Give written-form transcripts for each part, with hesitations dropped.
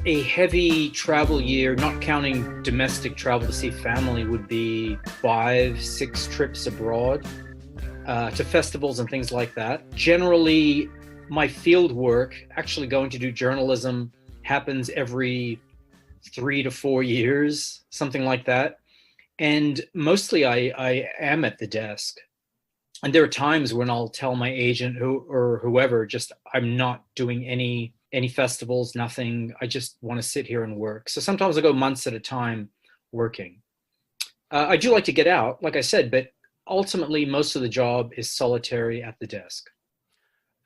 A heavy travel year, not counting domestic travel to see family, would be 5, 6 trips abroad to festivals and things like that. Generally, my field work, actually going to do journalism, happens every 3 to 4 years, something like that. And mostly I am at the desk. And there are times when I'll tell my agent or whoever, just I'm not doing any festivals, nothing. I just want to sit here and work. So sometimes I go months at a time working. I do like to get out, like I said, but ultimately most of the job is solitary at the desk.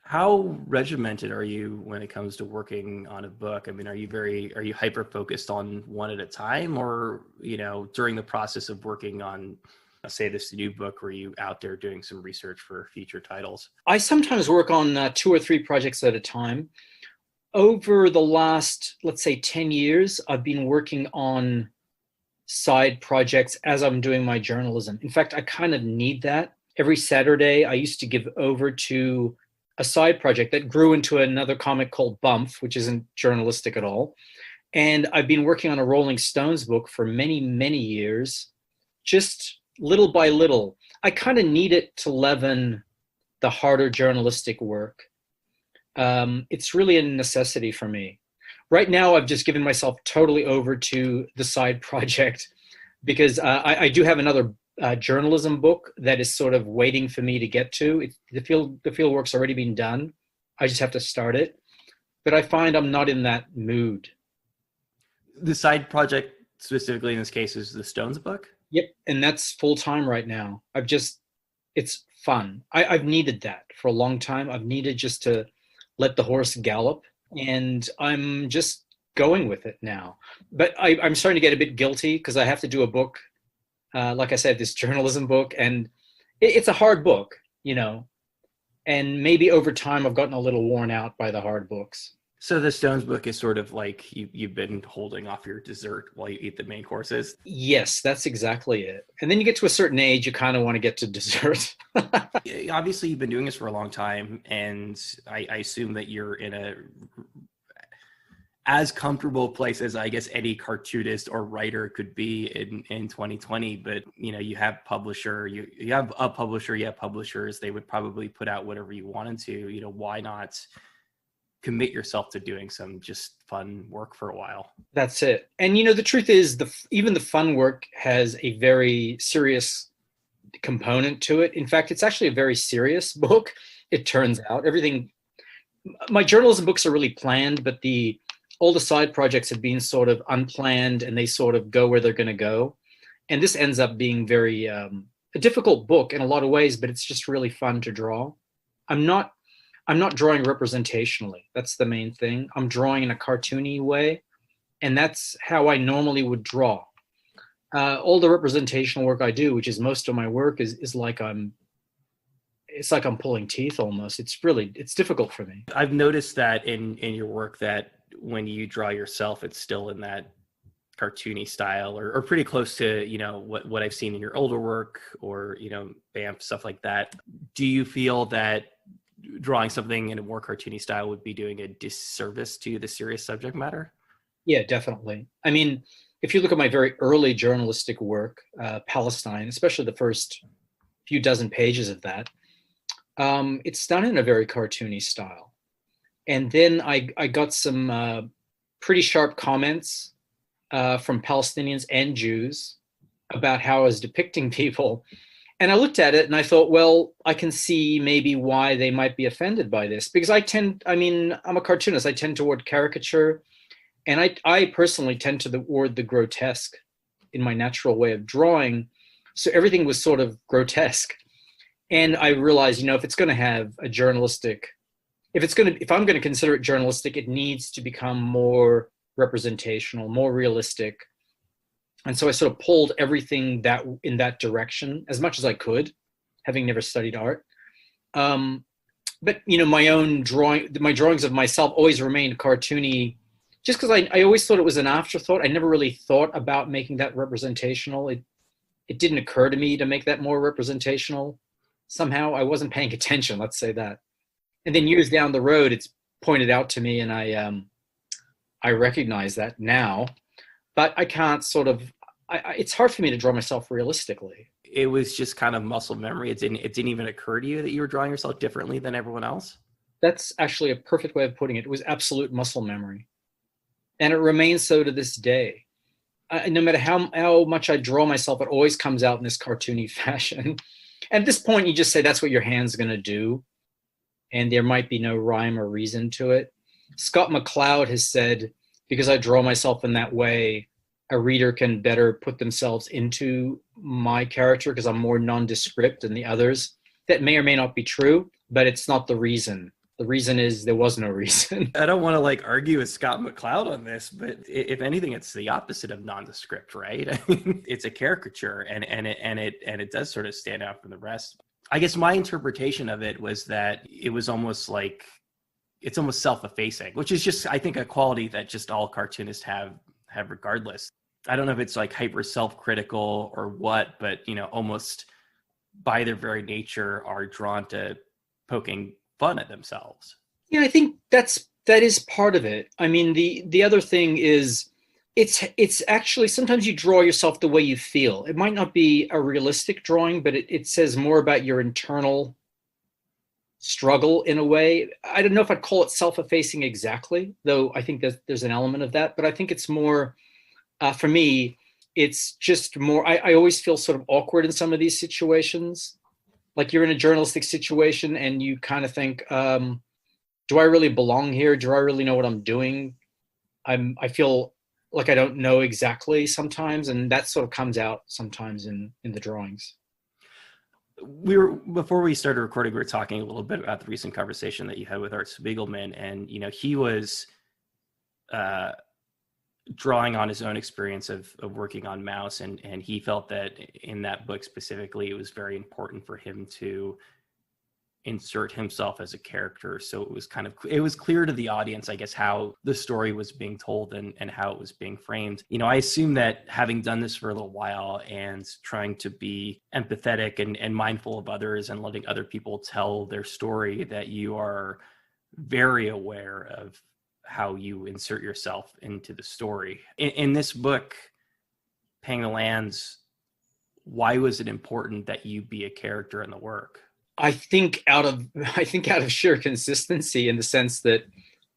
How regimented are you when it comes to working on a book? I mean, are you hyper focused on one at a time, or, during the process of working on, say, this new book, were you out there doing some research for future titles? I sometimes work on 2 or 3 projects at a time. Over the last, let's say, 10 years, I've been working on side projects as I'm doing my journalism. In fact, I kind of need that. Every Saturday, I used to give over to a side project that grew into another comic called Bump, which isn't journalistic at all. And I've been working on a Rolling Stones book for many, many years, just little by little. I kind of need it to leaven the harder journalistic work. It's really a necessity for me. Right now, I've just given myself totally over to the side project because I do have another journalism book that is sort of waiting for me to get to. The field work's already been done. I just have to start it. But I find I'm not in that mood. The side project specifically in this case is the Stones book? Yep, and that's full time right now. It's fun. I've needed that for a long time. I've needed just to let the horse gallop, and I'm just going with it now. But I'm starting to get a bit guilty because I have to do a book, like I said, this journalism book, and it's a hard book, and maybe over time I've gotten a little worn out by the hard books. So the Stones book is sort of like you've been holding off your dessert while you eat the main courses. Yes, that's exactly it. And then you get to a certain age, you kind of want to get to dessert. Obviously, you've been doing this for a long time, and I assume that you're in a as comfortable place as I guess any cartoonist or writer could be in 2020. But you have you have a publisher, you have publishers. They would probably put out whatever you wanted to. Why not commit yourself to doing some just fun work for a while? That's it. And the truth is, even the fun work has a very serious component to it. In fact, it's actually a very serious book. It turns out my journalism books are really planned, but all the side projects have been sort of unplanned, and they sort of go where they're going to go. And this ends up being very a difficult book in a lot of ways, but it's just really fun to draw. I'm not drawing representationally. That's the main thing. I'm drawing in a cartoony way, and that's how I normally would draw. All the representational work I do, which is most of my work, is like it's like I'm pulling teeth almost. It's difficult for me. I've noticed that in your work that when you draw yourself, it's still in that cartoony style or pretty close to, what I've seen in your older work or, BAMF, stuff like that. Do you feel that drawing something in a more cartoony style would be doing a disservice to the serious subject matter? Yeah, definitely. I mean, if you look at my very early journalistic work, Palestine, especially the first few dozen pages of that, it's done in a very cartoony style. And then I got some pretty sharp comments from Palestinians and Jews about how I was depicting people. And I looked at it and I thought, well, I can see maybe why they might be offended by this. Because I'm a cartoonist. I tend toward caricature. And I personally tend toward the grotesque in my natural way of drawing. So everything was sort of grotesque. And I realized, if it's going to have a journalistic, if I'm going to consider it journalistic, it needs to become more representational, more realistic. And so I sort of pulled everything in that direction as much as I could, having never studied art. But my drawings of myself always remained cartoony, just because I always thought it was an afterthought. I never really thought about making that representational. It didn't occur to me to make that more representational. Somehow I wasn't paying attention, let's say that. And then years down the road, it's pointed out to me, and I recognize that now, but I can't sort of, it's hard for me to draw myself realistically. It was just kind of muscle memory. It didn't even occur to you that you were drawing yourself differently than everyone else? That's actually a perfect way of putting it. It was absolute muscle memory. And it remains so to this day. No matter how much I draw myself, it always comes out in this cartoony fashion. At this point, you just say that's what your hand's going to do. And there might be no rhyme or reason to it. Scott McCloud has said, because I draw myself in that way, a reader can better put themselves into my character because I'm more nondescript than the others. That may or may not be true, but it's not the reason. The reason is there was no reason. I don't want to like argue with Scott McCloud on this, but if anything, it's the opposite of nondescript, right? I mean, it's a caricature, and it does sort of stand out from the rest. I guess my interpretation of it was that it was almost like it's almost self-effacing, which is just, I think, a quality that just all cartoonists have regardless. I don't know if it's like hyper self-critical or what, but almost by their very nature are drawn to poking fun at themselves. Yeah, I think that is part of it. I mean, the other thing is it's actually sometimes you draw yourself the way you feel. It might not be a realistic drawing, but it says more about your internal struggle in a way. I don't know if I'd call it self-effacing exactly, though I think that there's an element of that, but I think it's more, for me, it's just more, I always feel sort of awkward in some of these situations. Like you're in a journalistic situation and you kind of think, do I really belong here? Do I really know what I'm doing? I feel like I don't know exactly sometimes, and that sort of comes out sometimes in the drawings. Before we started recording, we were talking a little bit about the recent conversation that you had with Art Spiegelman, and he was drawing on his own experience of working on Mouse, and he felt that in that book specifically, it was very important for him to insert himself as a character. So it was clear to the audience, I guess, how the story was being told and how it was being framed. I assume that having done this for a little while and trying to be empathetic and mindful of others and letting other people tell their story, that you are very aware of how you insert yourself into the story. In this book, Paying the Lands, why was it important that you be a character in the work? I think out of sheer consistency, in the sense that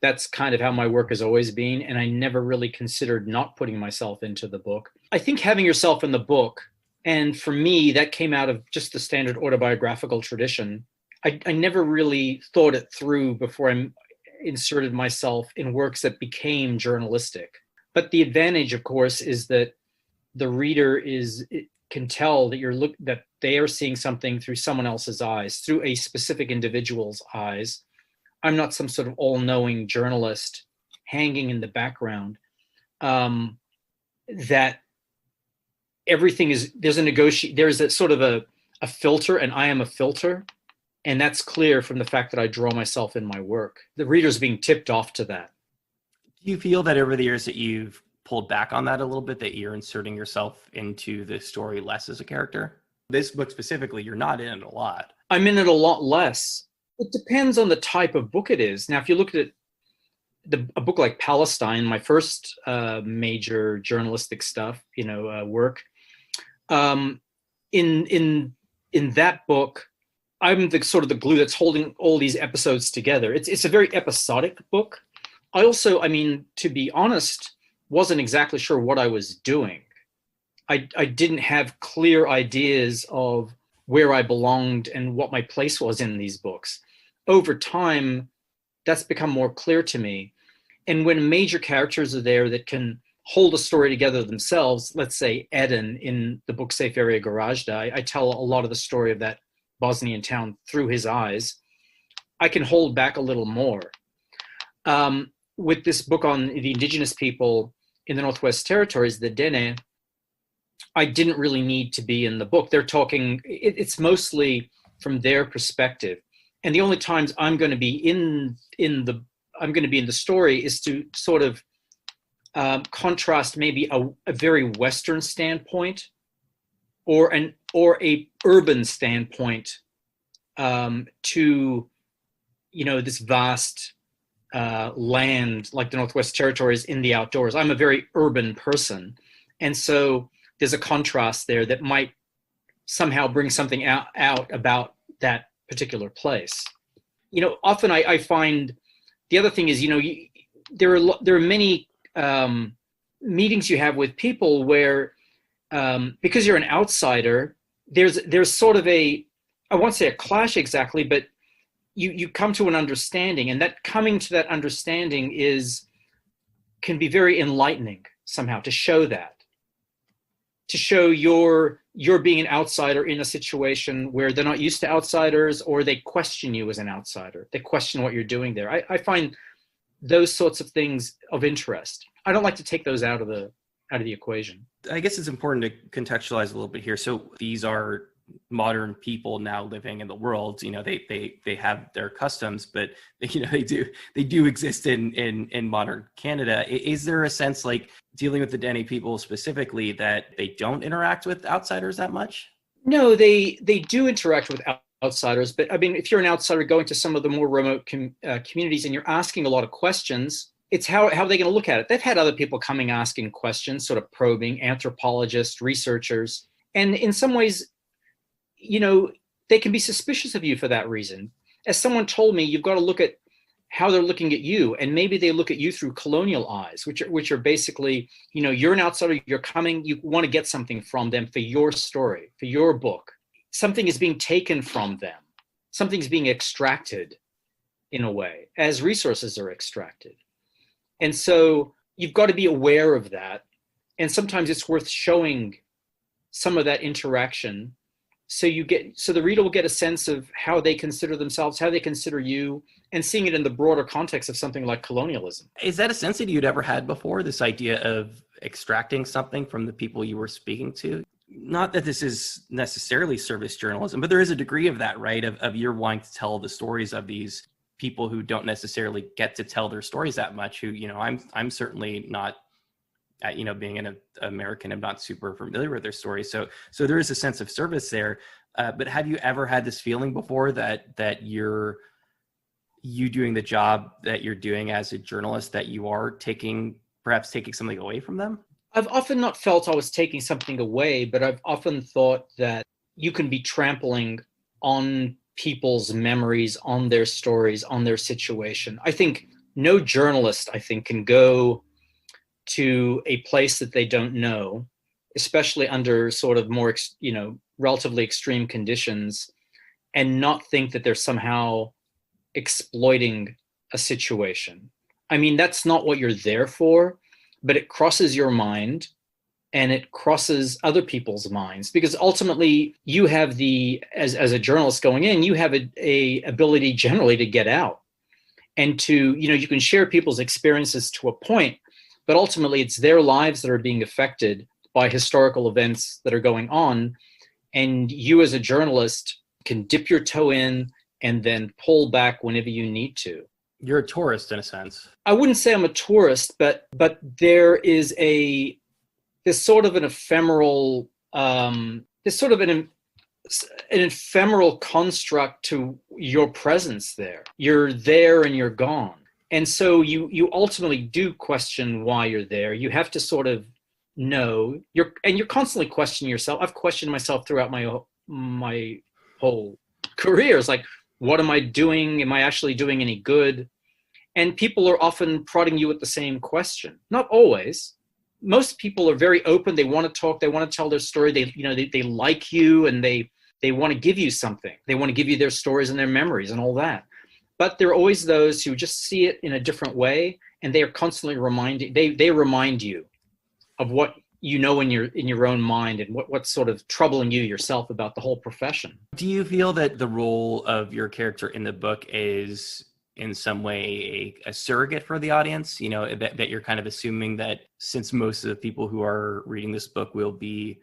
that's kind of how my work has always been, and I never really considered not putting myself into the book. I think having yourself in the book, and for me, that came out of just the standard autobiographical tradition. I never really thought it through before I inserted myself in works that became journalistic. But the advantage, of course, is that the reader can tell that that they are seeing something through someone else's eyes, through a specific individual's eyes. I'm not some sort of all-knowing journalist hanging in the background. That everything is, there's a sort of a filter, and I am a filter. And that's clear from the fact that I draw myself in my work. The reader's being tipped off to that. Do you feel that over the years that you've pulled back on that a little bit, that you're inserting yourself into the story less as a character? This book specifically, you're not in it a lot. I'm in it a lot less. It depends on the type of book it is. Now, if you look at a book like Palestine, my first major journalistic stuff, work, in that book, I'm the sort of the glue that's holding all these episodes together. It's a very episodic book. I also, to be honest, wasn't exactly sure what I was doing. I didn't have clear ideas of where I belonged and what my place was in these books. Over time, that's become more clear to me. And when major characters are there that can hold a story together themselves, let's say Eden in the book Safe Area Garage, I tell a lot of the story of that Bosnian town through his eyes, I can hold back a little more. With this book on the indigenous people in the Northwest Territories, the Dene, I didn't really need to be in the book. They're talking, it's mostly from their perspective. And the only times I'm going to be in the story is to sort of contrast maybe a very Western standpoint or a urban standpoint to this vast land like the Northwest Territories in the outdoors. I'm a very urban person. And so there's a contrast there that might somehow bring something out about that particular place. Often I find the other thing is, there are many meetings you have with people where, because you're an outsider, there's sort of I won't say a clash exactly, but you come to an understanding, and that coming to that understanding can be very enlightening somehow, to show you're being an outsider in a situation where they're not used to outsiders, or they question you as an outsider. They question what you're doing there. I find those sorts of things of interest. I don't like to take those out of the equation. I guess it's important to contextualize a little bit here. So these are modern people now living in the world. They have their customs, but they do exist in modern Canada. Is there a sense, like dealing with the Dene people specifically, that they don't interact with outsiders that much? No, they do interact with outsiders, but I mean, if you're an outsider going to some of the more remote communities and you're asking a lot of questions, it's how are they going to look at it? They've had other people coming asking questions, sort of probing, anthropologists, researchers, and in some ways, they can be suspicious of you for that reason. As someone told me, you've got to look at how they're looking at you, and maybe they look at you through colonial eyes, which are basically, you're an outsider, you're coming, you want to get something from them for your story, for your book. Something is being taken from them. Something's being extracted in a way, as resources are extracted. And so you've got to be aware of that. And sometimes it's worth showing some of that interaction, so the reader will get a sense of how they consider themselves, how they consider you, and seeing it in the broader context of something like colonialism. Is that a sense that you'd ever had before, this idea of extracting something from the people you were speaking to? Not that this is necessarily service journalism, but there is a degree of that, right? Of you're wanting to tell the stories of these people who don't necessarily get to tell their stories that much, who, I'm certainly not, being an American, I'm not super familiar with their stories. So there is a sense of service there. But have you ever had this feeling before that you doing the job that you're doing as a journalist, that you are perhaps taking something away from them? I've often not felt I was taking something away, but I've often thought that you can be trampling on people's memories, on their stories, on their situation. I think no journalist, can go to a place that they don't know, especially under sort of more, relatively extreme conditions, and not think that they're somehow exploiting a situation. I mean, that's not what you're there for, but it crosses your mind and it crosses other people's minds, because ultimately you have as a journalist going in, you have a ability generally to get out and to, you can share people's experiences to a point, but ultimately it's their lives that are being affected by historical events that are going on. And you as a journalist can dip your toe in and then pull back whenever you need to. You're a tourist in a sense. I wouldn't say I'm a tourist, but there's sort of an ephemeral, there's sort of an ephemeral construct to your presence there. You're there and you're gone. And so you ultimately do question why you're there. You have to sort of know, you're constantly questioning yourself. I've questioned myself throughout my whole career. It's like, what am I doing? Am I actually doing any good? And people are often prodding you with the same question. Not always. Most people are very open. They want to talk. They want to tell their story. They like you, and they want to give you something. They want to give you their stories and their memories and all that. But there are always those who just see it in a different way, and they are constantly they remind you of what you know in your own mind, and what's sort of troubling you yourself about the whole profession. Do you feel that the role of your character in the book is in some way a surrogate for the audience? That you're kind of assuming that since most of the people who are reading this book will be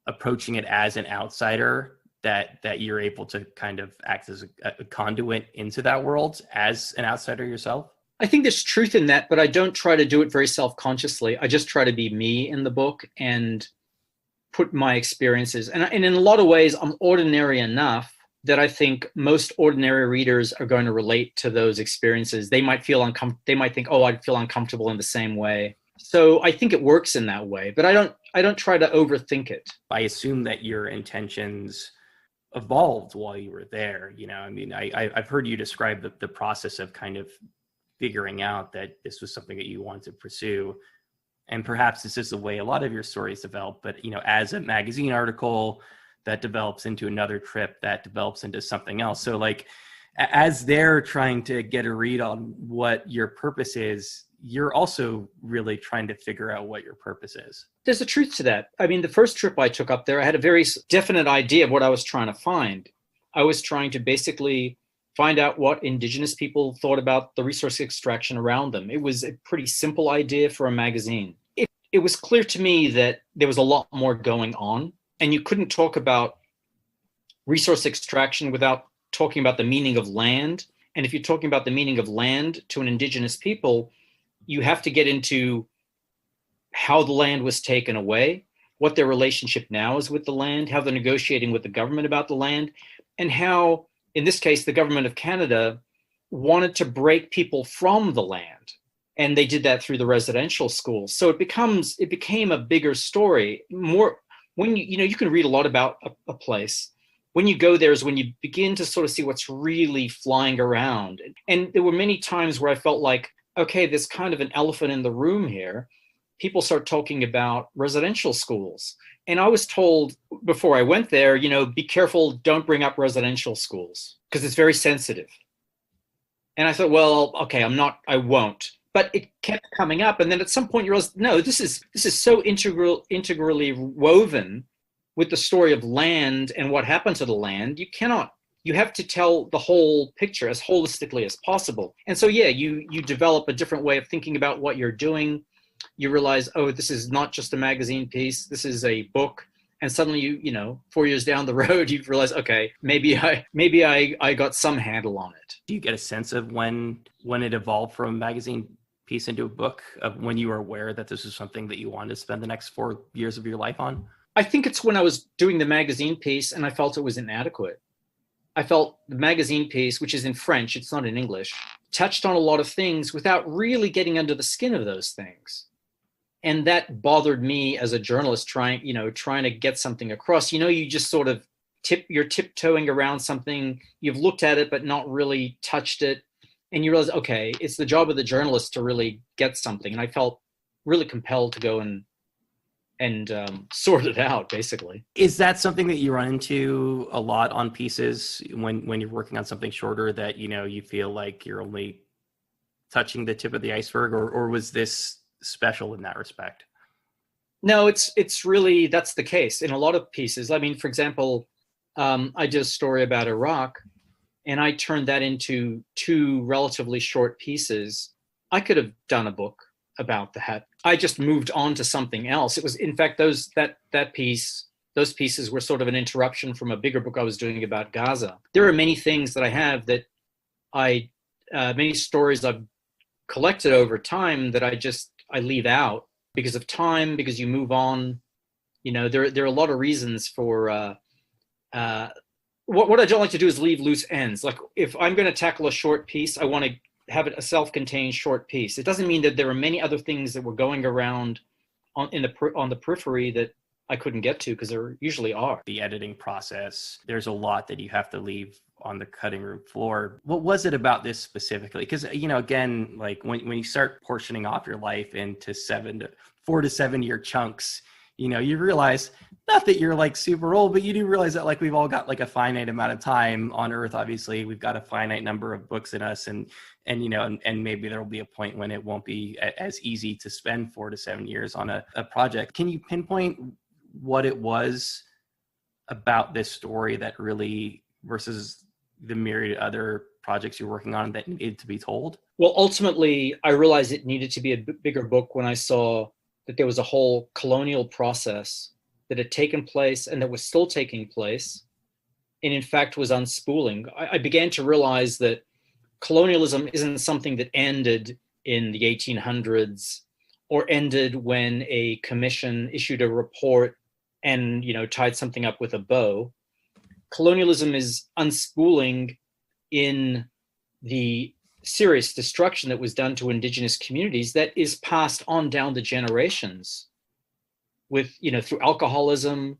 approaching it as an outsider, that you're able to kind of act as a conduit into that world as an outsider yourself? I think there's truth in that, but I don't try to do it very self-consciously. I just try to be me in the book and put my experiences. And in a lot of ways, I'm ordinary enough that I think most ordinary readers are going to relate to those experiences. They might feel they might think, oh, I'd feel uncomfortable in the same way. So I think it works in that way, but I don't try to overthink it. I assume that your intentions evolved while you were there. I mean, I've heard you describe the process of kind of figuring out that this was something that you wanted to pursue. And perhaps this is the way a lot of your stories develop, but, as a magazine article that develops into another trip, that develops into something else. So like, as they're trying to get a read on what your purpose is, you're also really trying to figure out what your purpose is. There's a truth to that. I mean, the first trip I took up there, I had a very definite idea of what I was trying to find. I was trying to basically find out what indigenous people thought about the resource extraction around them. It was a pretty simple idea for a magazine. It was clear to me that there was a lot more going on, and you couldn't talk about resource extraction without talking about the meaning of land. And if you're talking about the meaning of land to an indigenous people, you have to get into how the land was taken away, what their relationship now is with the land, how they're negotiating with the government about the land, and how, in this case, the government of Canada wanted to break people from the land. And they did that through the residential schools. So it became a bigger story. More when you can read a lot about a place. When you go there is when you begin to sort of see what's really flying around. And there were many times where I felt like, okay, there's kind of an elephant in the room here. People start talking about residential schools. And I was told before I went there, be careful, don't bring up residential schools because it's very sensitive. And I thought, well, okay, I won't. But it kept coming up. And then at some point you realize, no, this is so integrally woven with the story of land and what happened to the land. You have to tell the whole picture as holistically as possible. And so, yeah, you develop a different way of thinking about what you're doing. You realize, oh, this is not just a magazine piece. This is a book. And suddenly 4 years down the road, you realize, okay, maybe I got some handle on it. Do you get a sense of when it evolved from a magazine piece into a book, of when you were aware that this is something that you wanted to spend the next 4 years of your life on? I think it's when I was doing the magazine piece and I felt it was inadequate. I felt the magazine piece, which is in French, it's not in English, touched on a lot of things without really getting under the skin of those things. And that bothered me as a journalist trying to get something across. You just sort of you're tiptoeing around something, you've looked at it, but not really touched it. And you realize, okay, it's the job of the journalist to really get something. And I felt really compelled to go and sort it out, basically. Is that something that you run into a lot on pieces when you're working on something shorter, that, you feel like you're only touching the tip of the iceberg, or was this special in that respect? No, it's really, that's the case in a lot of pieces. I mean, for example, I did a story about Iraq, and I turned that into 2 relatively short pieces. I could have done a book about that. I just moved on to something else. It was, in fact, those pieces were sort of an interruption from a bigger book I was doing about Gaza. There are many things that I have that many stories I've collected over time that I leave out because of time, because you move on. There are a lot of reasons for what I don't like to do is leave loose ends. Like if I'm going to tackle a short piece, I want to have it a self-contained short piece. It doesn't mean that there are many other things that were going around on the periphery that I couldn't get to, because there usually are. The editing process, there's a lot that you have to leave on the cutting room floor. What was it about this specifically? Because, again, like when you start portioning off your life into 4 to 7 year chunks, you realize, not that you're like super old, but you do realize that like we've all got like a finite amount of time on Earth. Obviously, we've got a finite number of books in us, and maybe there will be a point when it won't be as easy to spend 4 to 7 years on a project. Can you pinpoint what it was about this story that really, versus the myriad other projects you're working on, that needed to be told? Well, ultimately, I realized it needed to be a bigger book when I saw that there was a whole colonial process that had taken place and that was still taking place, and in fact was unspooling. I began to realize that colonialism isn't something that ended in the 1800s or ended when a commission issued a report and tied something up with a bow. colonialism is unspooling in the serious destruction that was done to indigenous communities that is passed on down the generations with, through alcoholism,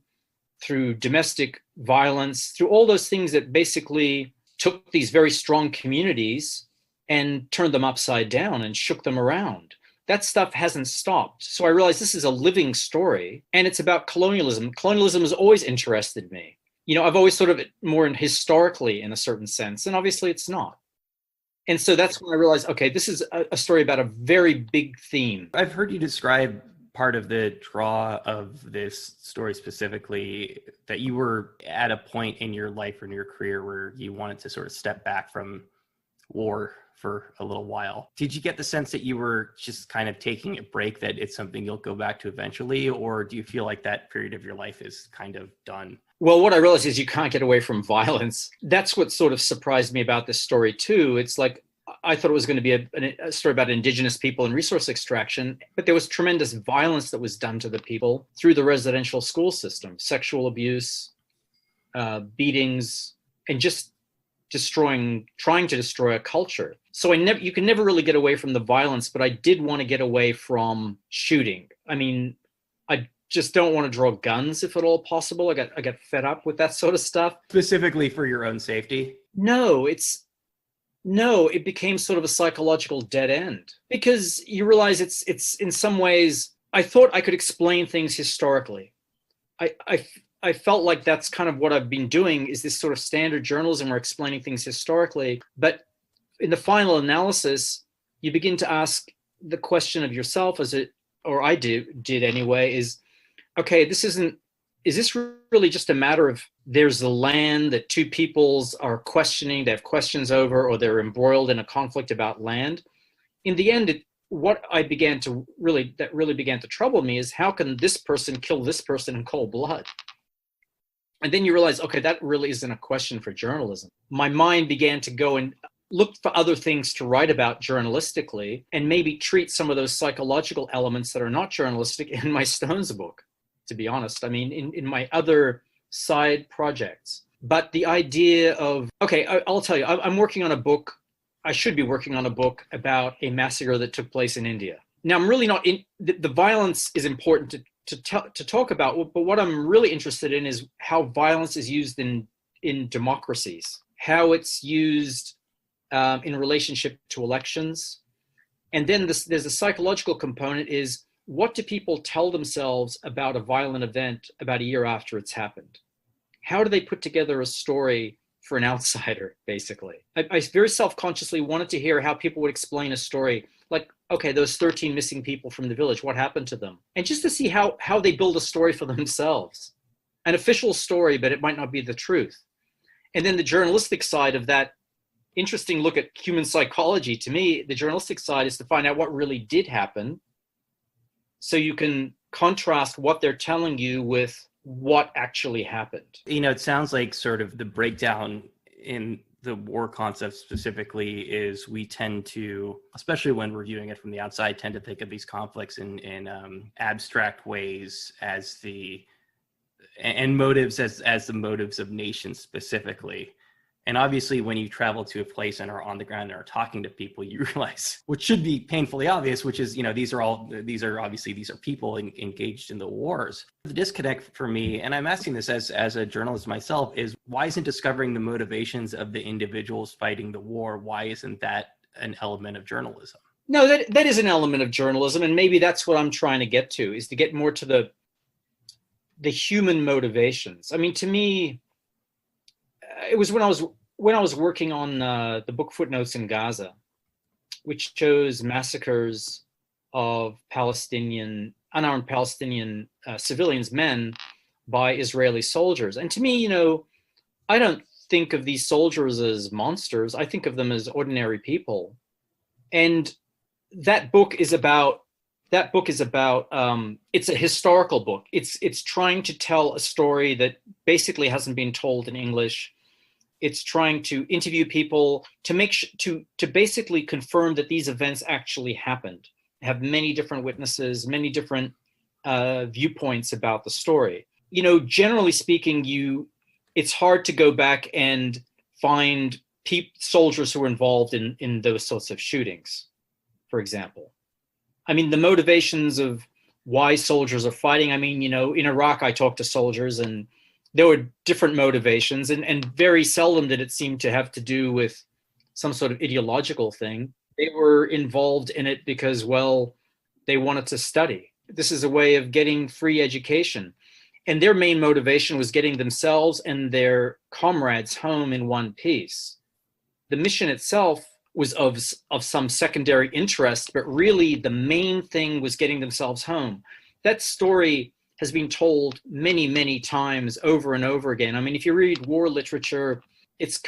through domestic violence, through all those things that basically took these very strong communities and turned them upside down and shook them around. That stuff hasn't stopped. So I realized this is a living story, and it's about colonialism. Colonialism has always interested me. I've always thought of it more historically in a certain sense, and obviously it's not. And so that's when I realized, okay, this is a story about a very big theme. I've heard you describe part of the draw of this story specifically, that you were at a point in your life or in your career where you wanted to sort of step back from war for a little while. Did you get the sense that you were just kind of taking a break, that it's something you'll go back to eventually? Or do you feel like that period of your life is kind of done? Well, what I realized is you can't get away from violence. That's what sort of surprised me about this story too. It's like, I thought it was going to be a story about indigenous people and resource extraction, but there was tremendous violence that was done to the people through the residential school system, sexual abuse, beatings, and just trying to destroy a culture. So you can never really get away from the violence, but I did want to get away from shooting. I mean, I just don't want to draw guns if at all possible. I got fed up with that sort of stuff. Specifically for your own safety? No, it became sort of a psychological dead end, because you realize it's in some ways, I thought I could explain things historically. I felt like that's kind of what I've been doing, is this sort of standard journalism where explaining things historically. But in the final analysis, you begin to ask the question of yourself, or I did anyway, is, okay, is this really just a matter of there's the land that two peoples are questioning, they have questions over, or they're embroiled in a conflict about land? In the end, what really began to trouble me is, how can this person kill this person in cold blood? And then you realize, okay, that really isn't a question for journalism. My mind began to go and look for other things to write about journalistically, and maybe treat some of those psychological elements that are not journalistic in my Stones book, to be honest. I mean, in my other side projects. But the idea of, okay, I'll tell you, I'm working on a book. I should be working on a book about a massacre that took place in India. Now, I'm really not the violence is important to talk about, but what I'm really interested in is how violence is used in democracies, how it's used in relationship to elections. And then there's a psychological component, is what do people tell themselves about a violent event about a year after it's happened? How do they put together a story for an outsider, basically? I very self-consciously wanted to hear how people would explain a story like, okay, those 13 missing people from the village, what happened to them? And just to see how they build a story for themselves. An official story, but it might not be the truth. And then the journalistic side of that interesting look at human psychology, to me, the journalistic side is to find out what really did happen, so you can contrast what they're telling you with what actually happened. It sounds like sort of the breakdown in the war concept specifically is, we tend to, especially when we're viewing it from the outside, tend to think of these conflicts in abstract ways and motives as the motives of nations specifically. And obviously, when you travel to a place and are on the ground and are talking to people, you realize, which should be painfully obvious, which is, these are people engaged in the wars. The disconnect for me, and I'm asking this as a journalist myself, is why isn't discovering the motivations of the individuals fighting the war, why isn't that an element of journalism? No, that is an element of journalism, and maybe that's what I'm trying to get to, is to get more to the human motivations. I mean, to me, it was when I was working on the book Footnotes in Gaza, which shows massacres of unarmed Palestinian civilians, men, by Israeli soldiers. And to me, I don't think of these soldiers as monsters. I think of them as ordinary people. And that book is about. It's a historical book. It's trying to tell a story that basically hasn't been told in English. It's trying to interview people to basically confirm that these events actually happened. Have many different witnesses, many different viewpoints about the story. Generally speaking, it's hard to go back and find soldiers who were involved in those sorts of shootings, for example. I mean, the motivations of why soldiers are fighting. I mean, in Iraq, I talked to soldiers and there were different motivations, and very seldom did it seem to have to do with some sort of ideological thing. They were involved in it because, well, they wanted to study. This is a way of getting free education. And their main motivation was getting themselves and their comrades home in one piece. The mission itself was of some secondary interest, but really the main thing was getting themselves home. That story has been told many, many times over and over again. I mean, if you read war literature, it's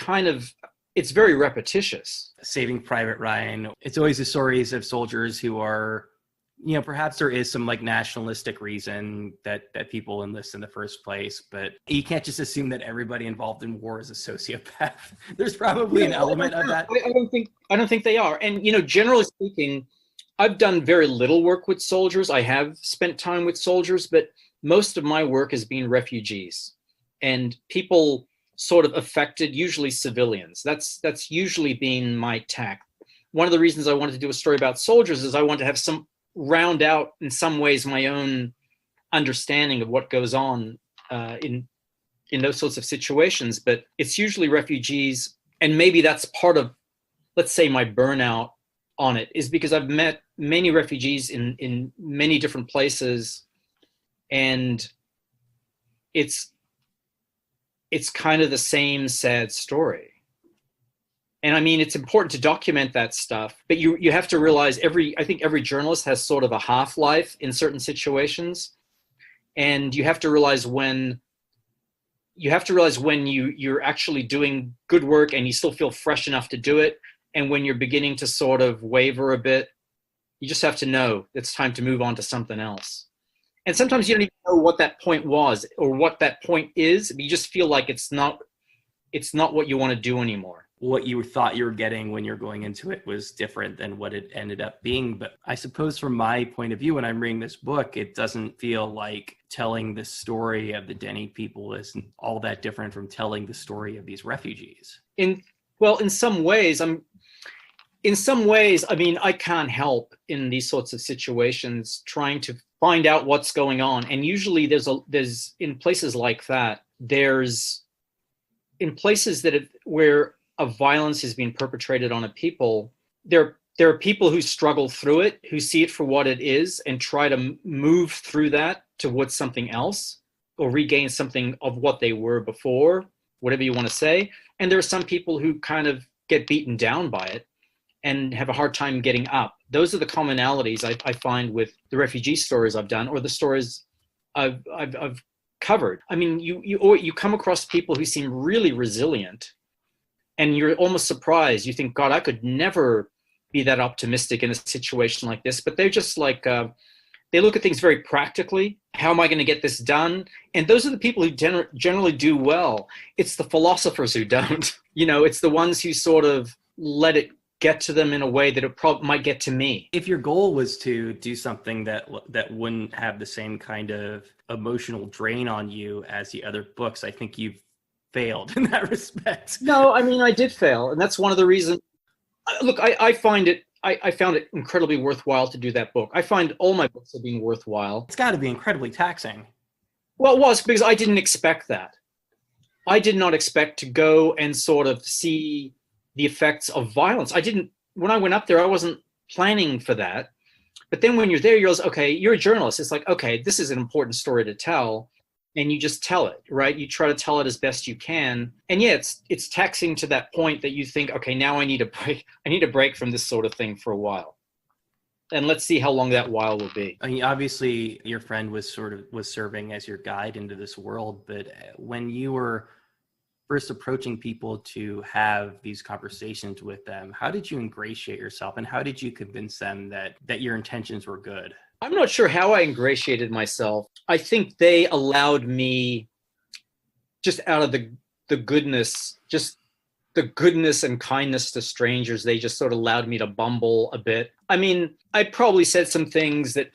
very repetitious. Saving Private Ryan, it's always the stories of soldiers who are, perhaps there is some like nationalistic reason that people enlist in the first place, but you can't just assume that everybody involved in war is a sociopath. There's probably an element of that. I don't think they are. And, generally speaking, I've done very little work with soldiers. I have spent time with soldiers, but most of my work has been refugees and people sort of affected, usually civilians. That's usually been my tack. One of the reasons I wanted to do a story about soldiers is I wanted to have round out in some ways my own understanding of what goes on in those sorts of situations. But it's usually refugees, and maybe that's part of, let's say, my burnout on it, is because I've met many refugees in many different places, and it's kind of the same sad story. And I mean, it's important to document that stuff, but you have to realize I think every journalist has sort of a half-life in certain situations. And you have to realize when you're actually doing good work and you still feel fresh enough to do it. And when you're beginning to sort of waver a bit, you just have to know it's time to move on to something else. And sometimes you don't even know what that point was or what that point is. You just feel like it's not what you want to do anymore. What you thought you were getting when you're going into it was different than what it ended up being. But I suppose from my point of view, when I'm reading this book, it doesn't feel like telling the story of the Dene people isn't all that different from telling the story of these refugees. In some ways, I mean, I can't help in these sorts of situations trying to find out what's going on. And usually there's in places like that, in places where a violence has been perpetrated on a people, there are people who struggle through it, who see it for what it is and try to move through that towards something else or regain something of what they were before, whatever you want to say. And there are some people who kind of get beaten down by it and have a hard time getting up. Those are the commonalities I find with the refugee stories I've done or the stories I've covered. I mean, you come across people who seem really resilient, and you're almost surprised. You think, God, I could never be that optimistic in a situation like this. But they're just like, they look at things very practically. How am I going to get this done? And those are the people who generally do well. It's the philosophers who don't. It's the ones who sort of let it get to them in a way that it might get to me. If your goal was to do something that wouldn't have the same kind of emotional drain on you as the other books, I think you've failed in that respect. No, I mean, I did fail. And that's one of the reasons. Look, I found it incredibly worthwhile to do that book. I find all my books have been worthwhile. It's got to be incredibly taxing. Well, it was, because I didn't expect that. I did not expect to go and sort of see the effects of violence. When I went up there, I wasn't planning for that. But then when you're there, you're like, okay, you're a journalist. It's like, okay, this is an important story to tell. And you just tell it, right? You try to tell it as best you can. And yeah, it's taxing to that point that you think, okay, now I need a break. I need a break from this sort of thing for a while. And let's see how long that while will be. I mean, obviously your friend was serving as your guide into this world, but when you were first approaching people to have these conversations with them, how did you ingratiate yourself and how did you convince them that your intentions were good? I'm not sure how I ingratiated myself. I think they allowed me, just out of the goodness, just the goodness and kindness to strangers, they just sort of allowed me to bumble a bit. I mean, I probably said some things that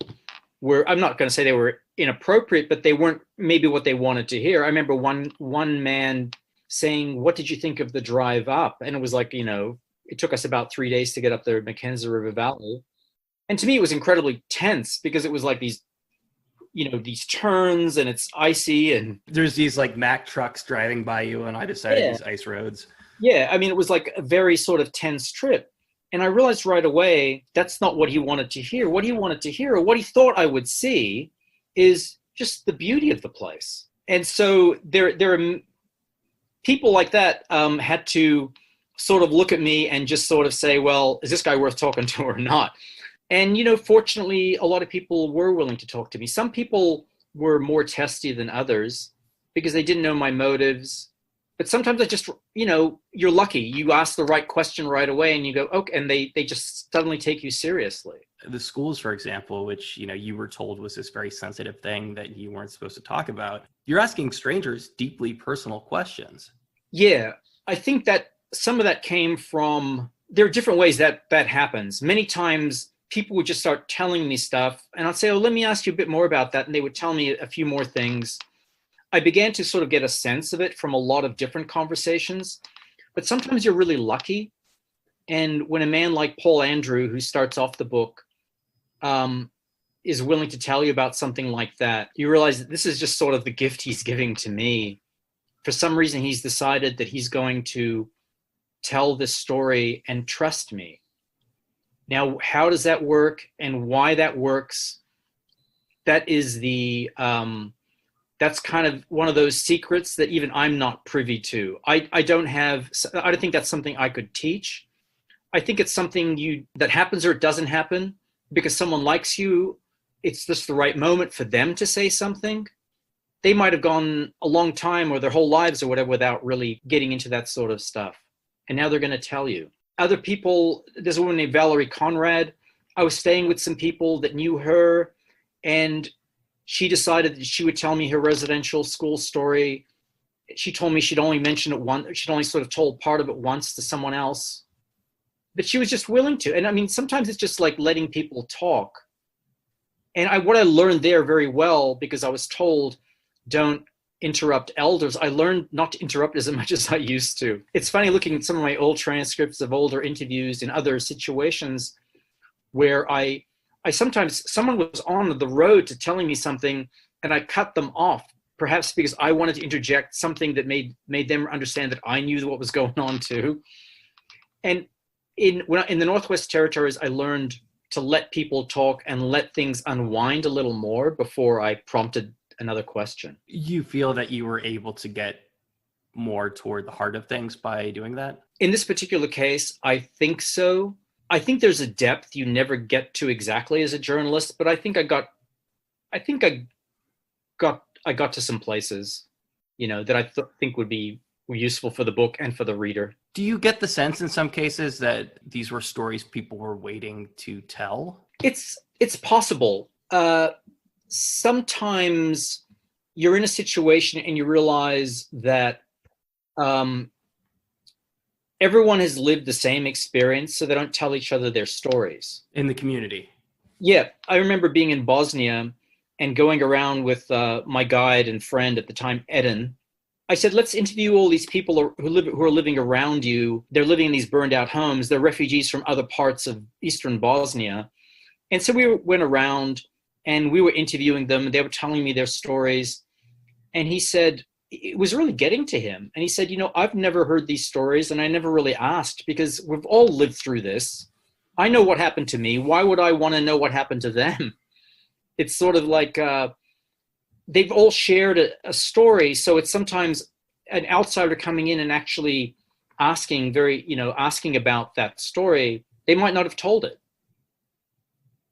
were, I'm not going to say they were inappropriate, but they weren't maybe what they wanted to hear. I remember one man saying, "What did you think of the drive up?" And it was like, it took us about 3 days to get up the Mackenzie River Valley. And to me, it was incredibly tense because it was like these turns, and it's icy, and there's these like Mack trucks driving by you on either side of these ice roads. Yeah, I mean, it was like a very sort of tense trip. And I realized right away, that's not what he wanted to hear. What he wanted to hear, or what he thought I would see, is just the beauty of the place. And so there are people like that had to sort of look at me and just sort of say, well, is this guy worth talking to or not? And, fortunately, a lot of people were willing to talk to me. Some people were more testy than others because they didn't know my motives. But sometimes I just, you're lucky. You ask the right question right away and you go, okay, and they just suddenly take you seriously. The schools, for example, which, you were told was this very sensitive thing that you weren't supposed to talk about. You're asking strangers deeply personal questions. Yeah, I think that some of that came from, there are different ways that happens. Many times people would just start telling me stuff and I'd say, oh, let me ask you a bit more about that. And they would tell me a few more things. I began to sort of get a sense of it from a lot of different conversations, but sometimes you're really lucky. And when a man like Paul Andrew, who starts off the book, is willing to tell you about something like that, you realize that this is just sort of the gift he's giving to me. For some reason, he's decided that he's going to tell this story and trust me. Now, how does that work and why that works? That is that's kind of one of those secrets that even I'm not privy to. I don't think that's something I could teach. I think it's something that happens or it doesn't happen because someone likes you. It's just the right moment for them to say something. They might have gone a long time or their whole lives or whatever without really getting into that sort of stuff. And now they're going to tell you. Other people, there's a woman named Valerie Conrad. I was staying with some people that knew her, and she decided that she would tell me her residential school story. She told me she'd only mentioned it once. She'd only sort of told part of it once to someone else, but she was just willing to. And I mean, sometimes it's just like letting people talk. And what I learned there very well, because I was told, don't interrupt elders. I learned not to interrupt as much as I used to. It's funny looking at some of my old transcripts of older interviews in other situations where I sometimes, someone was on the road to telling me something and I cut them off, perhaps because I wanted to interject something that made them understand that I knew what was going on too. And in the Northwest Territories, I learned to let people talk and let things unwind a little more before I prompted another question. You feel that you were able to get more toward the heart of things by doing that? In this particular case, I think so. I think there's a depth you never get to exactly as a journalist, but I think I got to some places, that I think would be useful for the book and for the reader. Do you get the sense in some cases that these were stories people were waiting to tell? It's possible. Sometimes you're in a situation and you realize that everyone has lived the same experience, so they don't tell each other their stories. In the community. Yeah, I remember being in Bosnia and going around with my guide and friend at the time, Eden. I said, let's interview all these people who are living around you. They're living in these burned out homes. They're refugees from other parts of eastern Bosnia. And so we went around and we were interviewing them, and they were telling me their stories. And he said, it was really getting to him. And he said, I've never heard these stories, and I never really asked, because we've all lived through this. I know what happened to me. Why would I want to know what happened to them? It's sort of like they've all shared a story. So it's sometimes an outsider coming in and actually asking about that story. They might not have told it.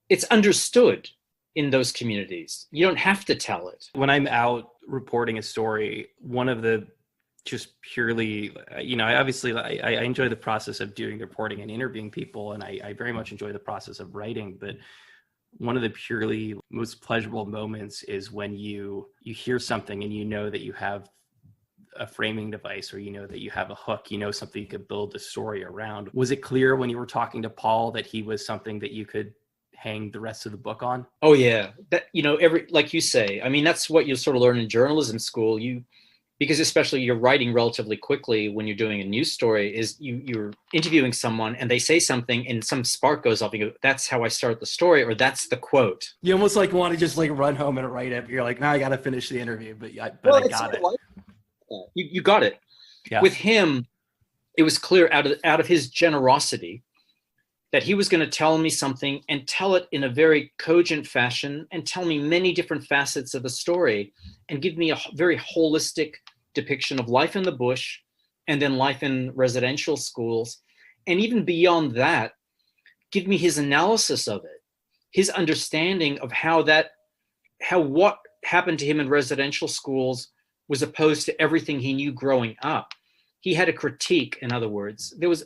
It's understood in those communities. You don't have to tell it. When I'm out reporting a story, one of the just purely, I enjoy the process of doing the reporting and interviewing people, and I very much enjoy the process of writing, but one of the purely most pleasurable moments is when you hear something and you know that you have a framing device, or that you have a hook, something you could build a story around. Was it clear when you were talking to Paul that he was something that you could hang the rest of the book on? Oh yeah, that, like you say, I mean, that's what you sort of learn in journalism school. Because especially you're writing relatively quickly when you're doing a news story, is you're interviewing someone and they say something and some spark goes off. You go, that's how I start the story, or that's the quote. You almost like want to just like run home and write it. But you're like, no, I got to finish the interview, but Well, I got it. Like that. You got it. Yeah. With him, it was clear out of his generosity that he was going to tell me something and tell it in a very cogent fashion and tell me many different facets of the story and give me a very holistic depiction of life in the bush and then life in residential schools. And even beyond that, give me his analysis of it, his understanding of how what happened to him in residential schools was opposed to everything he knew growing up. He had a critique, in other words. There was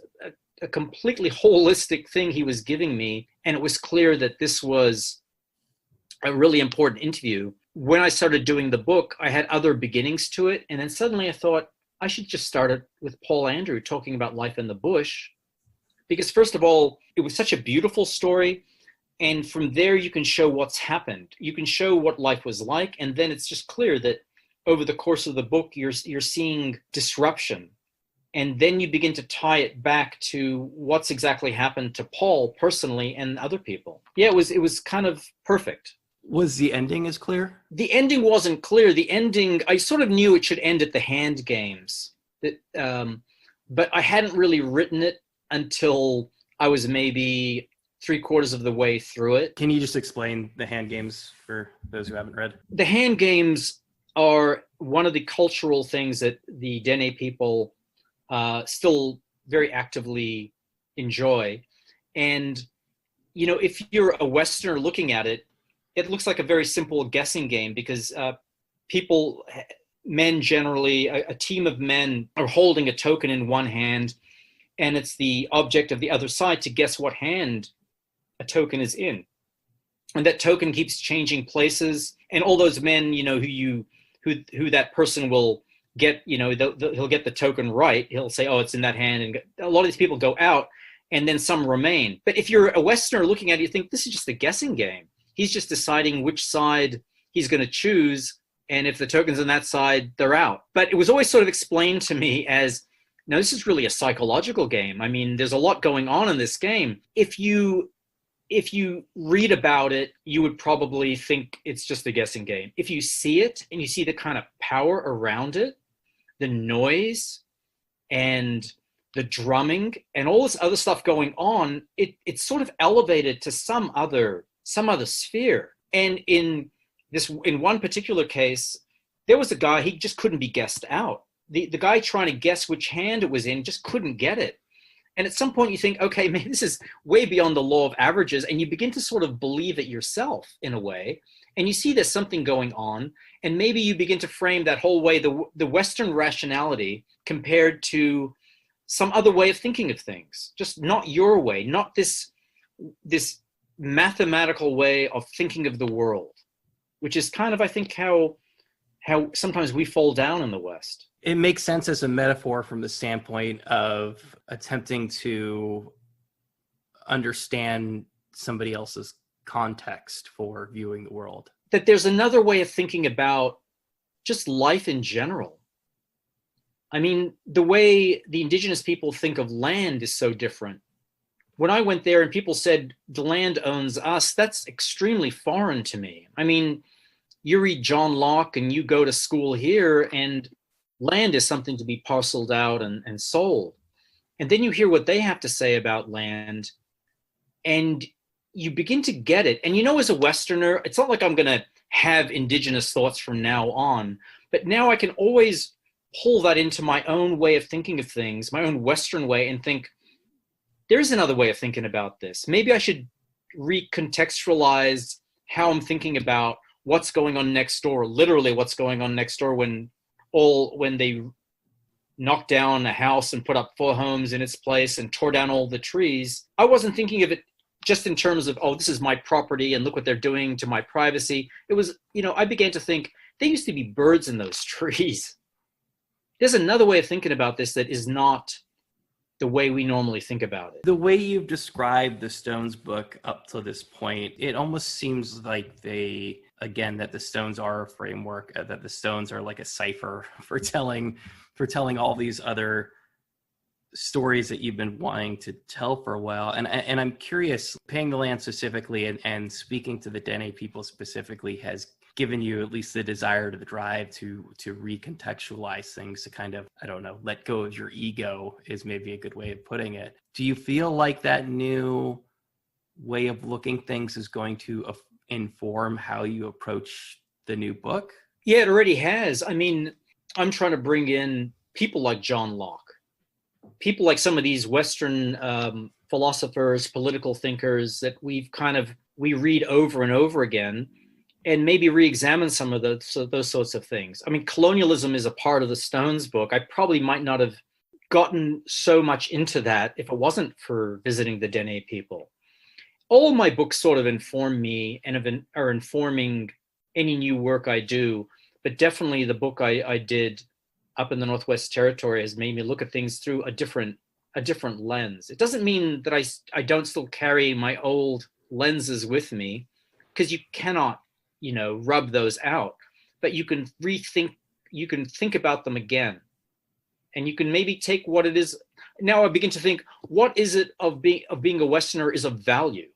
a completely holistic thing he was giving me, and it was clear that this was a really important interview. When I started doing the book, I had other beginnings to it, and then suddenly I thought I should just start it with Paul Andrew talking about life in the bush, because first of all, it was such a beautiful story, and from there you can show what's happened. You can show what life was like, and then it's just clear that over the course of the book, you're seeing disruption. And then you begin to tie it back to what's exactly happened to Paul personally and other people. Yeah, it was kind of perfect. Was the ending as clear? The ending wasn't clear. The ending, I sort of knew it should end at the hand games. But I hadn't really written it until I was maybe 3/4 of the way through it. Can you just explain the hand games for those who haven't read? The hand games are one of the cultural things that the Dene people still very actively enjoy. And, if you're a Westerner looking at it, it looks like a very simple guessing game because men generally, a team of men are holding a token in one hand, and it's the object of the other side to guess what hand a token is in. And that token keeps changing places, and all those men, who that person will get, he'll get the token right. He'll say, oh, it's in that hand. And a lot of these people go out and then some remain. But if you're a Westerner looking at it, you think this is just a guessing game. He's just deciding which side he's going to choose. And if the token's on that side, they're out. But it was always sort of explained to me as, no, this is really a psychological game. I mean, there's a lot going on in this game. If you read about it, you would probably think it's just a guessing game. If you see it and you see the kind of power around it, the noise and the drumming and all this other stuff going on, it's sort of elevated to some other sphere. And in one particular case, there was a guy, he just couldn't be guessed out. The guy trying to guess which hand it was in just couldn't get it. And at some point you think, okay, maybe this is way beyond the law of averages, and you begin to sort of believe it yourself in a way, and you see there's something going on, and maybe you begin to frame that whole way, the Western rationality compared to some other way of thinking of things, just not your way, not this mathematical way of thinking of the world, which is kind of, I think, how sometimes we fall down in the West. It makes sense as a metaphor from the standpoint of attempting to understand somebody else's context for viewing the world. That there's another way of thinking about just life in general. I mean, the way the indigenous people think of land is so different. When I went there and people said, the land owns us, that's extremely foreign to me. I mean, you read John Locke and you go to school here, and land is something to be parceled out and sold. And then you hear what they have to say about land, and you begin to get it. And as a Westerner, it's not like I'm going to have indigenous thoughts from now on, but now I can always pull that into my own way of thinking of things, my own Western way, and think, there's another way of thinking about this. Maybe I should recontextualize how I'm thinking about what's going on next door, literally what's going on next door when they knocked down a house and put up 4 homes in its place and tore down all the trees. I wasn't thinking of it just in terms of, oh, this is my property and look what they're doing to my privacy. It was, I began to think, there used to be birds in those trees. There's another way of thinking about this that is not the way we normally think about it. The way you've described the Stones book up to this point, it almost seems like that the Stones are a framework, that the Stones are like a cipher for telling all these other stories that you've been wanting to tell for a while. And I'm curious, Paying the Land specifically and speaking to the Dene people specifically has given you at least the desire to the drive to recontextualize things, to kind of, I don't know, let go of your ego is maybe a good way of putting it. Do you feel like that new way of looking things is going to inform how you approach the new book? Yeah, it already has. I mean, I'm trying to bring in people like John Locke, people like some of these Western philosophers, political thinkers that we read over and over again, and maybe re-examine some of those sorts of things. I mean, colonialism is a part of the Stones book. I probably might not have gotten so much into that if it wasn't for visiting the Dene people. All my books sort of inform me and are informing any new work I do, but definitely the book I did up in the Northwest Territory has made me look at things through a different lens. It doesn't mean that I don't still carry my old lenses with me, because you cannot, rub those out, but you can think about them again, and you can maybe take what it is. Now I begin to think, what is it of being a Westerner is of value?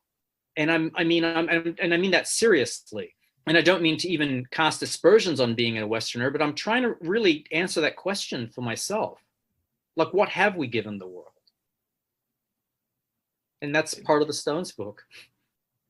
And I mean that seriously. And I don't mean to even cast aspersions on being a Westerner, but I'm trying to really answer that question for myself. Like, what have we given the world? And that's part of the Stones book.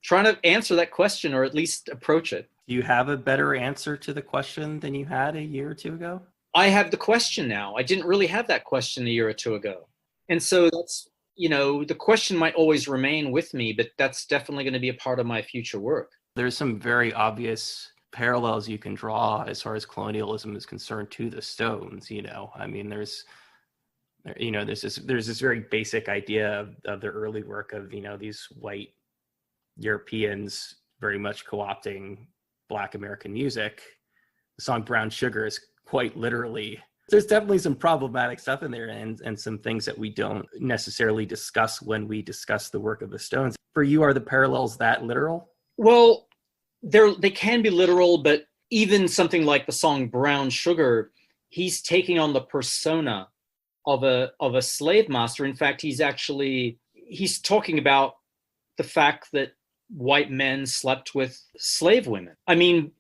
Trying to answer that question, or at least approach it. Do you have a better answer to the question than you had a year or two ago? I have the question now. I didn't really have that question a year or two ago. And so that's, the question might always remain with me, but that's definitely going to be a part of my future work. There's some very obvious parallels you can draw as far as colonialism is concerned to the Stones. I mean, there's this very basic idea of the early work of, these white Europeans very much co-opting Black American music. The song Brown Sugar is quite literally, there's definitely some problematic stuff in there and some things that we don't necessarily discuss when we discuss the work of the Stones. For you, are the parallels that literal? Well, they can be literal, but even something like the song Brown Sugar, he's taking on the persona of a slave master. In fact, he's talking about the fact that white men slept with slave women. I mean,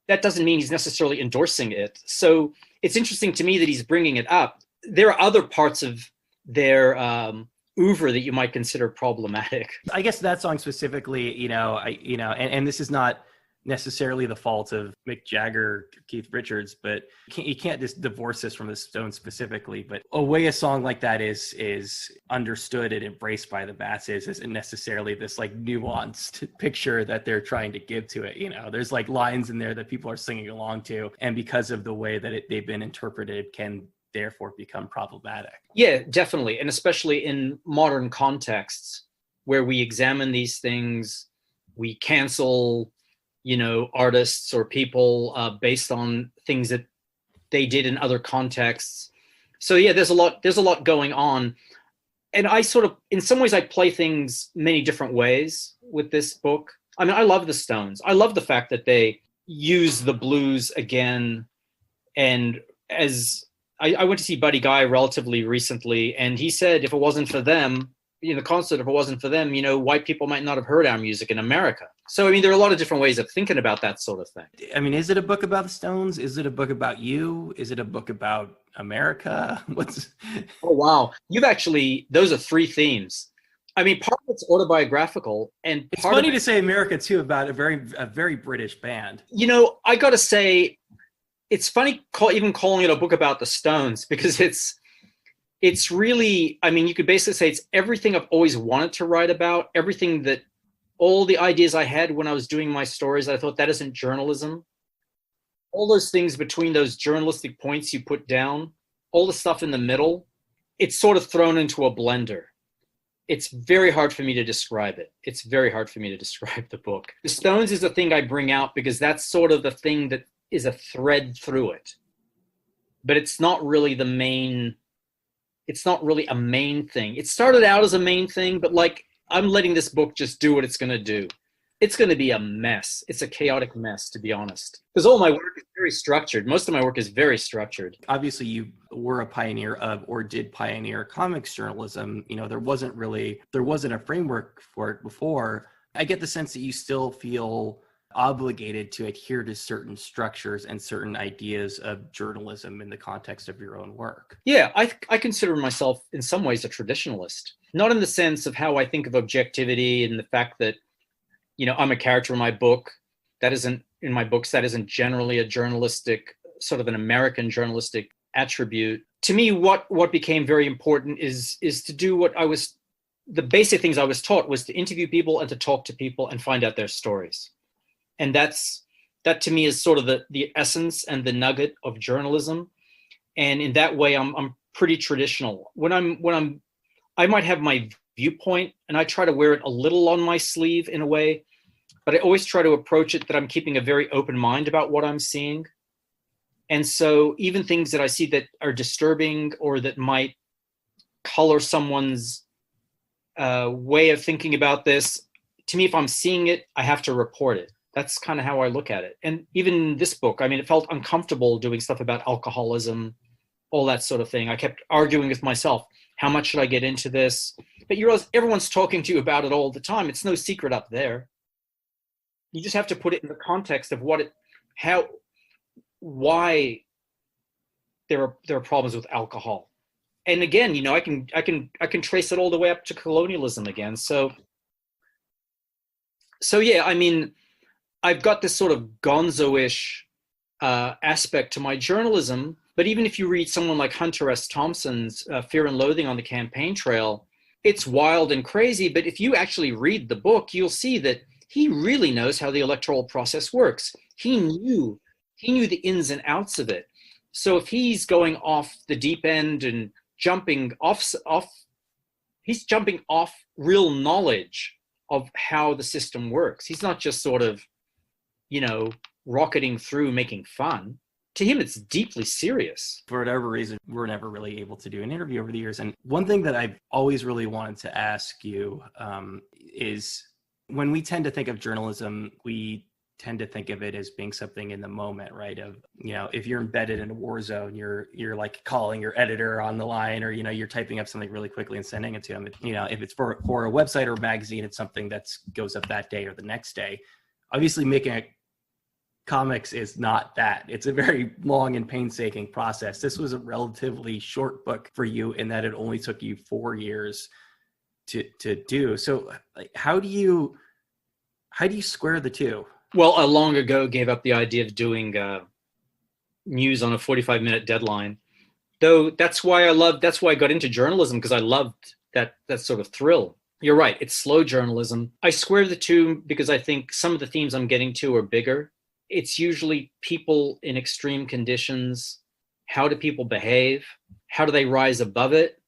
that doesn't mean he's necessarily endorsing it. So it's interesting to me that he's bringing it up. There are other parts of their oeuvre that you might consider problematic. I guess that song specifically, and this is not necessarily the fault of Mick Jagger, Keith Richards, but you can't just divorce this from the Stones specifically. But a way a song like that is understood and embraced by the masses isn't necessarily this like nuanced picture that they're trying to give to it. There's like lines in there that people are singing along to, and because of the way that they've been interpreted, can therefore become problematic. Yeah, definitely, and especially in modern contexts where we examine these things, we cancel artists or people based on things that they did in other contexts. So yeah, there's a lot going on. And I sort of, in some ways, I play things many different ways with this book. I mean, I love the Stones. I love the fact that they use the blues again. And as I went to see Buddy Guy relatively recently, and he said, if it wasn't for them, the concert, if it wasn't for them, white people might not have heard our music in America. So, I mean, there are a lot of different ways of thinking about that sort of thing. I mean, is it a book about the Stones? Is it a book about you? Is it a book about America? Oh, wow. Those are three themes. I mean, part of it's autobiographical, and it's funny to say America too about a very British band. I got to say, it's funny even calling it a book about the Stones, because it's really, I mean, you could basically say it's everything I've always wanted to write about, all the ideas I had when I was doing my stories. I thought, that isn't journalism. All those things between those journalistic points you put down, all the stuff in the middle, it's sort of thrown into a blender. It's very hard for me to describe it. It's very hard for me to describe the book. The Stones is the thing I bring out because that's sort of the thing that is a thread through it. But it's not really the main It's not really a main thing. It started out as a main thing, but like, I'm letting this book just do what it's going to do. It's going to be a mess. It's a chaotic mess, to be honest. Because all my work is very structured. Most of my work is very structured. Obviously, you were a pioneer of, or did pioneer comics journalism. You know, there wasn't a framework for it before. I get the sense that you still feel obligated to adhere to certain structures and certain ideas of journalism in the context of your own work. Yeah, I consider myself in some ways a traditionalist, not in the sense of how I think of objectivity and the fact that, you know, I'm a character in my book. That isn't generally a journalistic, sort of an American journalistic attribute. To me, what became very important is to do the basic things I was taught was to interview people and to talk to people and find out their stories. And that to me is sort of the essence and the nugget of journalism. And in that way, I'm pretty traditional. I might have my viewpoint and I try to wear it a little on my sleeve in a way, but I always try to approach it that I'm keeping a very open mind about what I'm seeing. And so even things that I see that are disturbing or that might color someone's way of thinking about this, to me, if I'm seeing it, I have to report it. That's kind of how I look at it. And even this book, I mean, it felt uncomfortable doing stuff about alcoholism, all that sort of thing. I kept arguing with myself, how much should I get into this? But you realize everyone's talking to you about it all the time. It's no secret up there. You just have to put it in the context of why there are problems with alcohol. And again, you know, I can trace it all the way up to colonialism again. So yeah, I mean, I've got this sort of gonzo-ish aspect to my journalism, but even if you read someone like Hunter S. Thompson's Fear and Loathing on the Campaign Trail, it's wild and crazy, but if you actually read the book, you'll see that he really knows how the electoral process works. He knew the ins and outs of it. So if he's going off the deep end and he's jumping off real knowledge of how the system works. He's not just sort of, you know, rocketing through making fun. To him, it's deeply serious. For whatever reason, we're never really able to do an interview over the years. And one thing that I've always really wanted to ask you is, when we tend to think of journalism, we tend to think of it as being something in the moment, right? Of, you know, if you're embedded in a war zone, you're like calling your editor on the line, or, you know, you're typing up something really quickly and sending it to them. You know, if it's for a website or a magazine, it's something that goes up that day or the next day. Obviously, making a comics is not that. It's a very long and painstaking process. This was a relatively short book for you in that it only took you 4 years to do. So how do you square the two? Well, I long ago gave up the idea of doing news on a 45-minute deadline. Though that's why I got into journalism, because I loved that sort of thrill. You're right, it's slow journalism. I square the two because I think some of the themes I'm getting to are bigger. It's usually people in extreme conditions. How do people behave? How do they rise above it?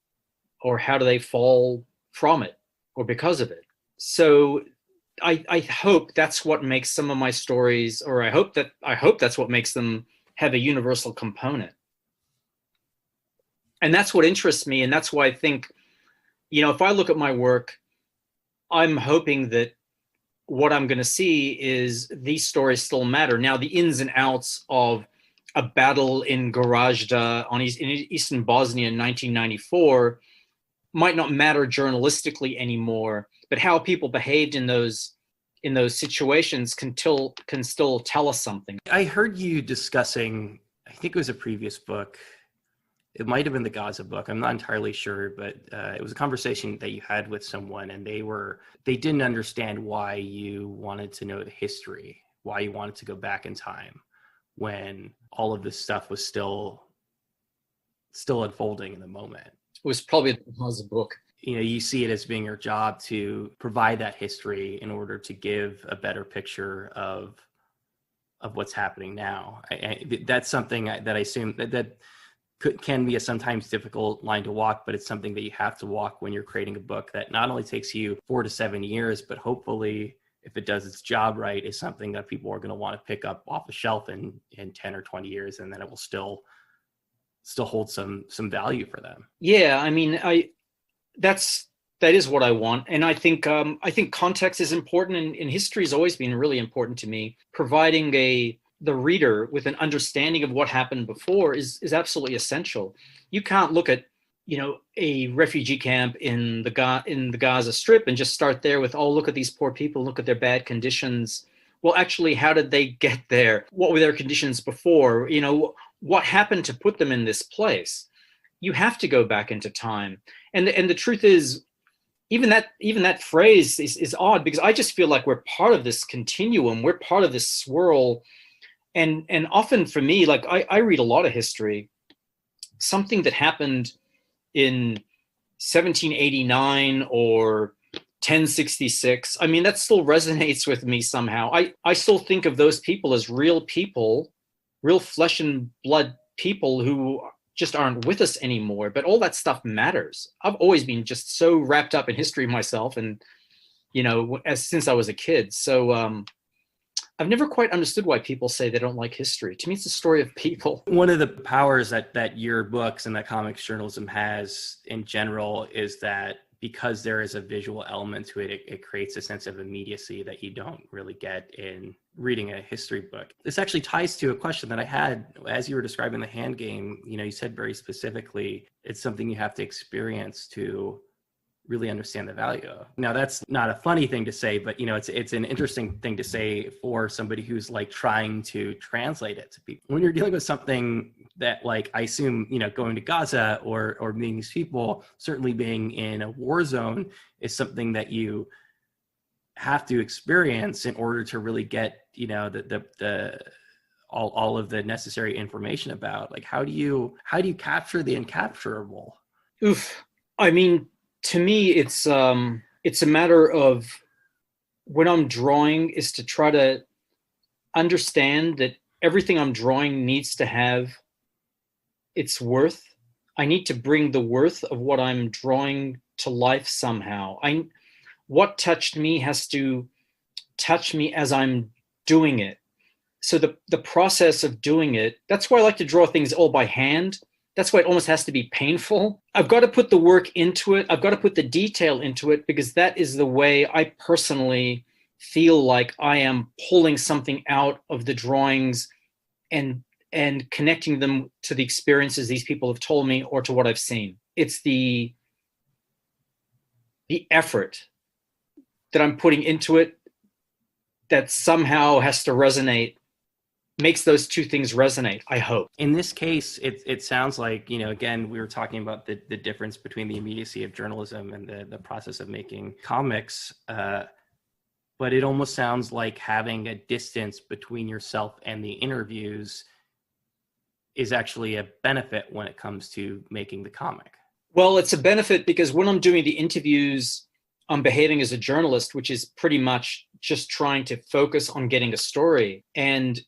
Or how do they fall from it or because of it? So I hope that's what makes some of my stories, or I hope that's what makes them have a universal component. And that's what interests me. And that's why I think, you know, if I look at my work, I'm hoping that what I'm going to see is these stories still matter. Now, the ins and outs of a battle in Gorazda in eastern Bosnia in 1994 might not matter journalistically anymore, but how people behaved in those situations can still tell us something. I heard you discussing, I think it was a previous book. It might have been the Gaza book. I'm not entirely sure, but it was a conversation that you had with someone, and they didn't understand why you wanted to know the history, why you wanted to go back in time when all of this stuff was still unfolding in the moment. It was probably the Gaza book. You know, you see it as being your job to provide that history in order to give a better picture of what's happening now. That's something that I assume that can be a sometimes difficult line to walk, but it's something that you have to walk when you're creating a book that not only takes you 4 to 7 years, but hopefully, if it does its job right, is something that people are going to want to pick up off the shelf in 10 or 20 years, and then it will still still hold some value for them. Yeah, I mean, that is what I want, and I think context is important, and history has always been really important to me. Providing the reader with an understanding of what happened before is absolutely essential. You can't look at, a refugee camp in the Gaza Strip and just start there with, oh, look at these poor people, look at their bad conditions. Well, actually, how did they get there? What were their conditions before? What happened to put them in this place? You have to go back into time. And the truth is, even that phrase is odd, because I just feel like we're part of this continuum. We're part of this swirl. And often for me, like I read a lot of history, something that happened in 1789 or 1066. I mean, that still resonates with me somehow. I still think of those people as real people, real flesh and blood people who just aren't with us anymore. But all that stuff matters. I've always been just so wrapped up in history myself, and since I was a kid. So I've never quite understood why people say they don't like history. To me, it's a story of people. One of the powers that your books and that comics journalism has in general is that because there is a visual element to it, it creates a sense of immediacy that you don't really get in reading a history book. This actually ties to a question that I had as you were describing the hand game. You said very specifically, it's something you have to experience to really understand the value of. Now, that's not a funny thing to say, but it's an interesting thing to say for somebody who's like trying to translate it to people. When you're dealing with something that, like, I assume, going to Gaza or meeting these people, certainly being in a war zone is something that you have to experience in order to really get, the all of the necessary information about, like, how do you capture the incapturable? Oof. I mean, to me, it's a matter of, when I'm drawing, is to try to understand that everything I'm drawing needs to have its worth. I need to bring the worth of what I'm drawing to life somehow. What touched me has to touch me as I'm doing it. So the process of doing it, that's why I like to draw things all by hand. That's why it almost has to be painful. I've got to put the work into it. I've got to put the detail into it, because that is the way I personally feel like I am pulling something out of the drawings and connecting them to the experiences these people have told me or to what I've seen. It's the effort that I'm putting into it that somehow has to resonate, makes those two things resonate, I hope. In this case, it sounds like, again, we were talking about the difference between the immediacy of journalism and the process of making comics. But it almost sounds like having a distance between yourself and the interviews is actually a benefit when it comes to making the comic. Well, it's a benefit because when I'm doing the interviews, I'm behaving as a journalist, which is pretty much just trying to focus on getting a story. And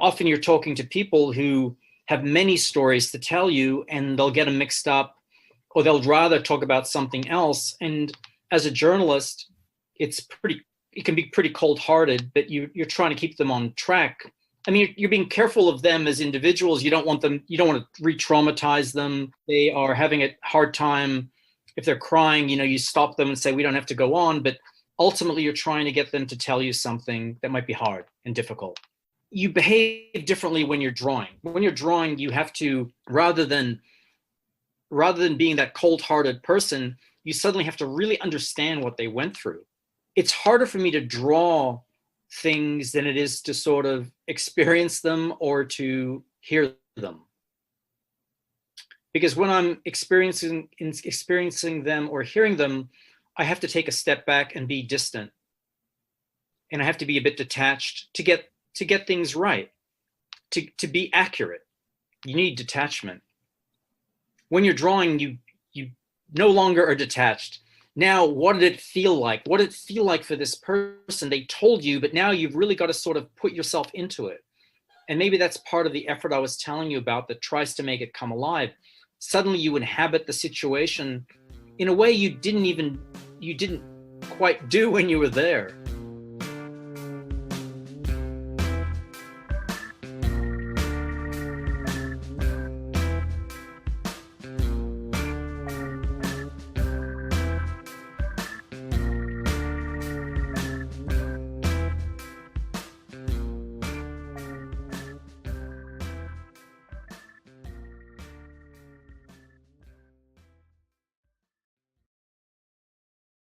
often you're talking to people who have many stories to tell you, and they'll get them mixed up, or they'll rather talk about something else. And as a journalist, it can be pretty cold-hearted, but you're trying to keep them on track. I mean, you're being careful of them as individuals. You don't want to re-traumatize them. They are having a hard time. If they're crying, you stop them and say, we don't have to go on. But ultimately, you're trying to get them to tell you something that might be hard and difficult. You behave differently when you're drawing. When you're drawing, you have to, rather than being that cold-hearted person, you suddenly have to really understand what they went through. It's harder for me to draw things than it is to sort of experience them or to hear them. Because when I'm experiencing them or hearing them, I have to take a step back and be distant. And I have to be a bit detached to get things right, to be accurate. You need detachment. When you're drawing, you no longer are detached. Now, what did it feel like? What did it feel like for this person? They told you, but now you've really got to sort of put yourself into it. And maybe that's part of the effort I was telling you about that tries to make it come alive. Suddenly you inhabit the situation in a way you didn't quite do when you were there.